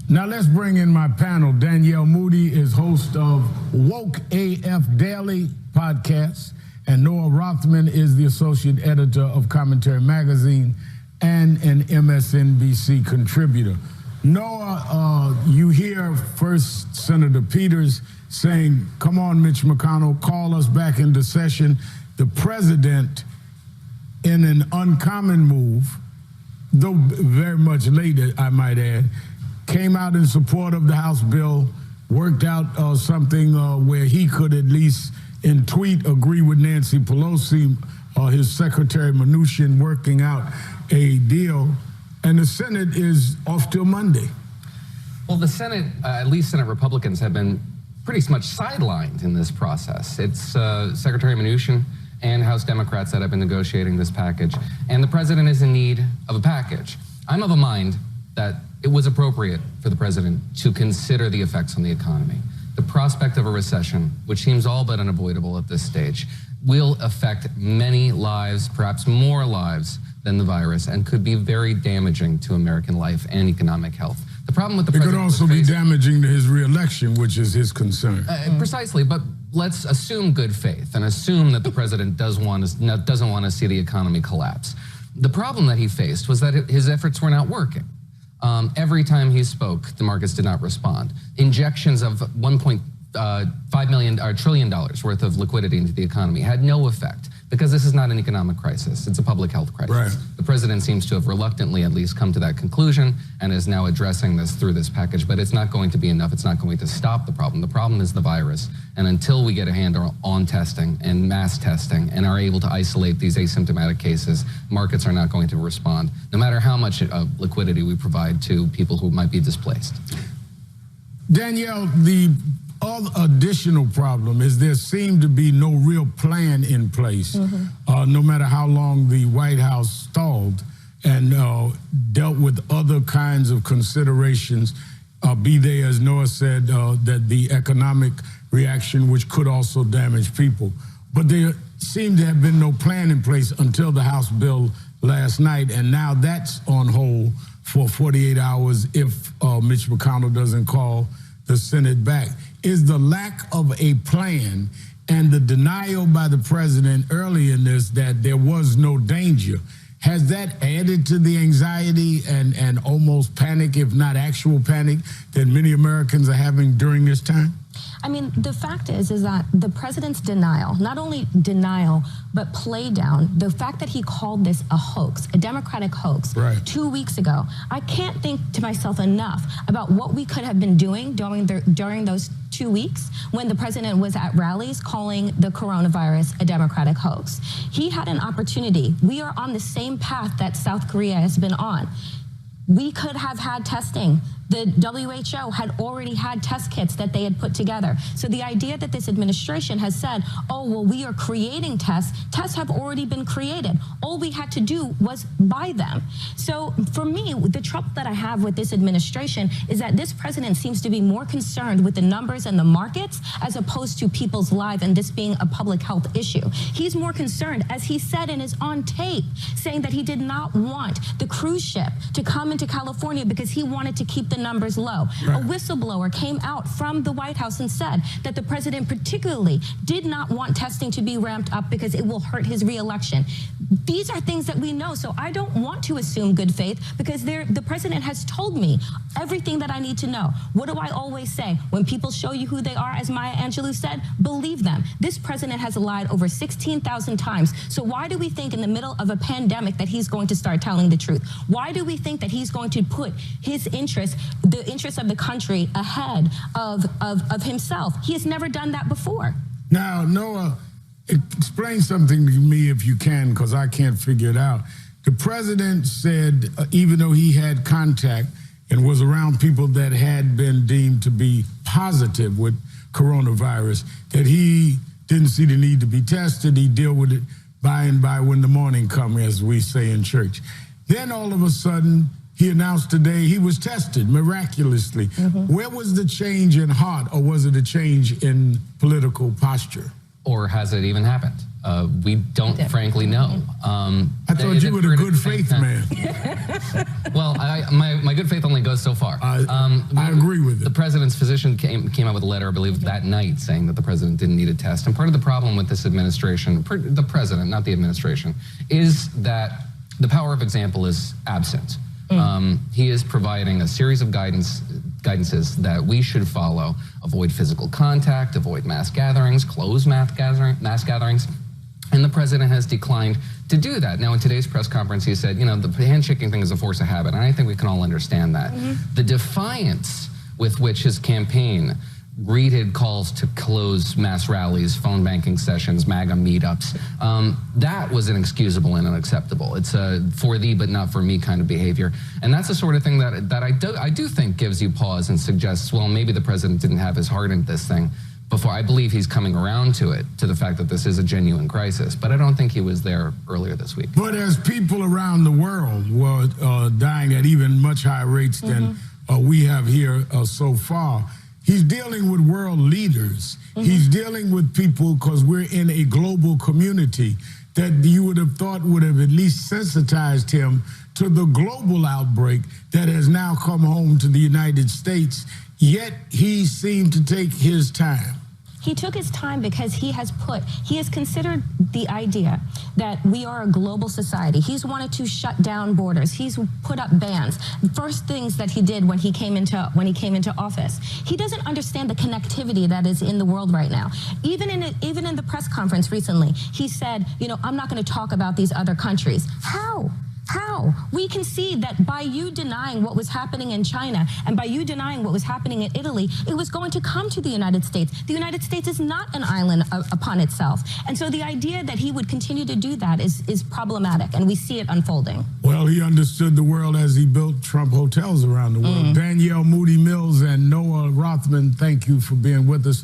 Now let's bring in my panel. Danielle Moodie is host of WokeAF Daily podcast, and Noah Rothman is the associate editor of Commentary Magazine and an MSNBC contributor. Noah, you hear First Senator Peters saying, come on, Mitch McConnell, call us back into session. The president, in an uncommon move, though very much later, I might add, came out in support of the House bill, worked out something where he could at least in tweet agree with Nancy Pelosi, his secretary Mnuchin, working out a deal, and the Senate is off till Monday. Well, the Senate, at least Senate Republicans, have been pretty much sidelined in this process. It's Secretary Mnuchin and House Democrats that have been negotiating this package, and the president is in need of a package. I'm of a mind that it was appropriate for the president to consider the effects on the economy. The prospect of a recession, which seems all but unavoidable at this stage, will affect many lives, perhaps more lives than the virus, and could be very damaging to American life and economic health. The problem with the president could also be damaging to his reelection, which is his concern. Precisely, but let's assume good faith and assume that the president doesn't want to see the economy collapse. The problem that he faced was that his efforts were not working. Every time he spoke, the markets did not respond. Injections of $1.5 trillion worth of liquidity into the economy had no effect, because this is not an economic crisis, it's a public health crisis. Right. The president seems to have reluctantly at least come to that conclusion and is now addressing this through this package, but it's not going to be enough. It's not going to stop the problem. The problem is the virus, and until we get a handle on testing and mass testing and are able to isolate these asymptomatic cases, markets are not going to respond, no matter how much liquidity we provide to people who might be displaced. Danielle, the additional problem is there seemed to be no real plan in place, no matter how long the White House stalled and dealt with other kinds of considerations, be they, as Noah said, that the economic reaction, which could also damage people. But there seemed to have been no plan in place until the House bill last night, and now that's on hold for 48 hours if Mitch McConnell doesn't call the Senate back. Is the lack of a plan and the denial by the president early in this that there was no danger, has that added to the anxiety and almost panic, if not actual panic, that many Americans are having during this time? I mean, the fact is that the president's denial, not only denial, but play down, the fact that he called this a hoax, a Democratic hoax, 2 weeks ago, I can't think to myself enough about what we could have been doing during those 2 weeks when the president was at rallies calling the coronavirus a Democratic hoax. He had an opportunity. We are on the same path that South Korea has been on. We could have had testing. The WHO had already had test kits that they had put together. So the idea that this administration has said, oh, well, we are creating tests have already been created. All we had to do was buy them. So for me, the trouble that I have with this administration is that this president seems to be more concerned with the numbers and the markets as opposed to people's lives and this being a public health issue. He's more concerned, as he said and is on tape, saying that he did not want the cruise ship to come into California because he wanted to keep the numbers low. A whistleblower came out from the White House and said that the president particularly did not want testing to be ramped up because it will hurt his reelection. These are things that we know, so I don't want to assume good faith because the president has told me everything that I need to know. What do I always say? When people show you who they are, as Maya Angelou said, believe them. This president has lied over 16,000 times. So why do we think in the middle of a pandemic that he's going to start telling the truth? Why do we think that he's going to put his interests, the interests of the country, ahead of himself? He has never done that before. Now, Noah, explain something to me if you can, because I can't figure it out. The president said, even though he had contact and was around people that had been deemed to be positive with coronavirus, that he didn't see the need to be tested. He'd deal with it by and by when the morning comes, as we say in church. Then all of a sudden, he announced today he was tested miraculously. Where was the change in heart, or was it a change in political posture? or has it even happened? We don't frankly know. I thought you were a good faith man. Well, my good faith only goes so far. I agree with it. The president's physician came out with a letter, I believe, that night saying that the president didn't need a test. And part of the problem with this administration, the president, not the administration, is that the power of example is absent. He is providing a series of guidances that we should follow. Avoid physical contact, avoid mass gatherings, close mass gatherings. And the president has declined to do that. Now, in today's press conference, he said, you know, the handshaking thing is a force of habit. And I think we can all understand that. The defiance with which his campaign greeted calls to close mass rallies, phone banking sessions, MAGA meetups, that was inexcusable and unacceptable. It's a for thee but not for me kind of behavior. And that's the sort of thing that I do think gives you pause and suggests, well, maybe the president didn't have his heart in this thing before. I believe he's coming around to it, to the fact that this is a genuine crisis, but I don't think he was there earlier this week. But as people around the world were dying at even much higher rates than we have here so far, he's dealing with world leaders. He's dealing with people, because we're in a global community, that you would have thought would have at least sensitized him to the global outbreak that has now come home to the United States. Yet he seemed to take his time. He took his time because he has considered the idea that we are a global society. He's wanted to shut down borders. He's put up bans. First things that he did when he came into office. He doesn't understand the connectivity that is in the world right now. Even in the press conference recently, he said, you know, I'm not going to talk about these other countries. How? How? We can see that by you denying what was happening in China and by you denying what was happening in Italy, it was going to come to the United States. The United States is not an island upon itself. And so the idea that he would continue to do that is problematic, and we see it unfolding. Well, he understood the world as he built Trump hotels around the world. Danielle Moodie-Mills and Noah Rothman, thank you for being with us.